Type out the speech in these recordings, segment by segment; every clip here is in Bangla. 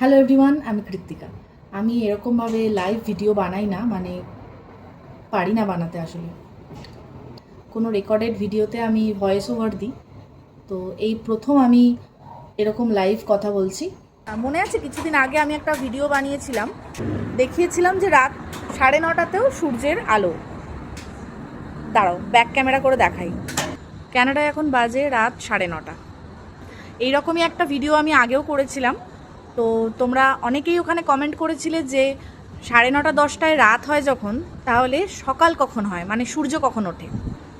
হ্যালো এভরিওয়ান, আমি কৃত্তিকা। আমি এরকমভাবে লাইভ ভিডিও বানাই না, মানে পারি না বানাতে। আসলে কোনো রেকর্ডেড ভিডিওতে আমি ভয়েস ওভার দিই, তো এই প্রথম আমি এরকম লাইভ কথা বলছি। মনে আছে কিছুদিন আগে আমি একটা ভিডিও বানিয়েছিলাম, দেখিয়েছিলাম যে রাত 9:30তেও সূর্যের আলো। দাঁড়াও, ব্যাক ক্যামেরা করে দেখাই। ক্যানাডায় এখন বাজে রাত 9:30। এইরকমই একটা ভিডিও আমি আগেও করেছিলাম, তো তোমরা অনেকেই ওখানে কমেন্ট করেছিলে যে 9:30 10টায় রাত হয় যখন, তাহলে সকাল কখন হয়, মানে সূর্য কখন ওঠে।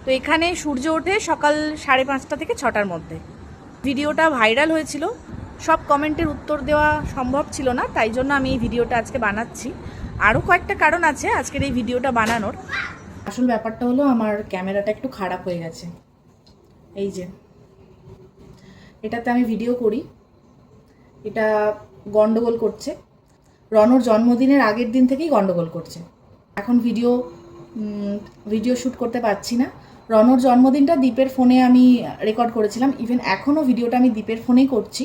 তো এখানে সূর্য ওঠে সকাল 5:30 থেকে 6টার মধ্যে। ভিডিওটা ভাইরাল হয়েছিল, সব কমেন্টের উত্তর দেওয়া সম্ভব ছিল না, তাই জন্য আমি এই ভিডিওটা আজকে বানাচ্ছি। আরও কয়েকটা কারণ আছে আজকের এই ভিডিওটা বানানোর। আসল ব্যাপারটা হলো আমার ক্যামেরাটা একটু খারাপ হয়ে গেছে। এই যে এটাতে আমি ভিডিও করি, এটা গন্ডগোল করছে। রনর জন্মদিনের আগের দিন থেকেই গন্ডগোল করছে। এখন ভিডিও শ্যুট করতে পারছি না। রনর জন্মদিনটা দীপের ফোনে আমি রেকর্ড করেছিলাম। ইভেন এখনও ভিডিওটা আমি দীপের ফোনেই করছি,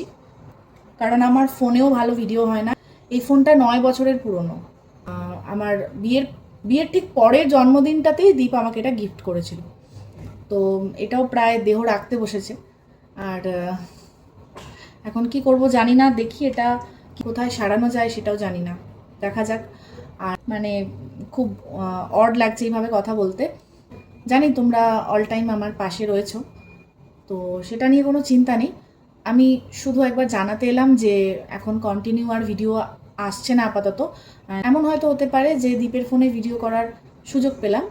কারণ আমার ফোনেও ভালো ভিডিও হয় না। এই ফোনটা 9 বছরের পুরনো। আমার বিয়ের ঠিক পরের জন্মদিনটাতেই দীপ আমাকে এটা গিফট করেছিল। তো এটাও প্রায় দেহ রাখতে বসেছে। আর এখন কি করব জানি না, দেখি এটা কোথায় সারানো যায় সেটাও জানি না, দেখা যাক। আর মানে খুব অড লাগছে এইভাবে কথা বলতে। জানি তোমরা অল টাইম আমার পাশে রয়েছো, তো সেটা নিয়ে কোনো চিন্তা নেই। আমি শুধু একবার জানাতে এলাম যে এখন কন্টিনিউ আর ভিডিও আসছে না আপাতত। এমন হয়তো হতে পারে যে দীপের ফোনে ভিডিও করার সুযোগ পেলাম,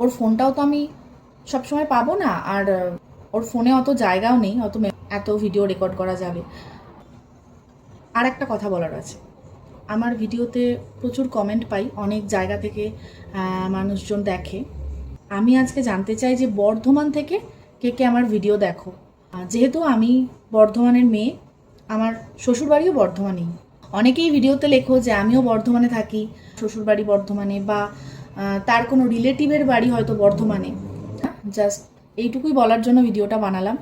ওর ফোনটাও তো আমি সবসময় পাবো না, আর ওর ফোনে অত জায়গাও নেই এত ভিডিও রেকর্ড করা যাবে। আর একটা কথা বলার আছে, আমার ভিডিওতে প্রচুর কমেন্ট পাই, অনেক জায়গা থেকে মানুষজন দেখে। আমি আজকে জানতে চাই যে বর্ধমান থেকে কে কে আমার ভিডিও দেখো। যেহেতু আমি বর্ধমানের মেয়ে, আমার শ্বশুরবাড়িও বর্ধমানেই। অনেকেই ভিডিওতে লেখো যে আমিও বর্ধমানে থাকি, শ্বশুরবাড়ি বর্ধমানে, বা তার কোনো রিলেটিভের বাড়ি হয়তো বর্ধমানে। জাস্ট এইটুকুই বলার জন্য ভিডিওটা বানালাম।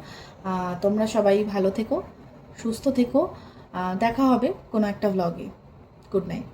তোমরা সবাই ভালো থেকো, সুস্থ থেকো। দেখা হবে কোনো একটা ভ্লগে। Good night.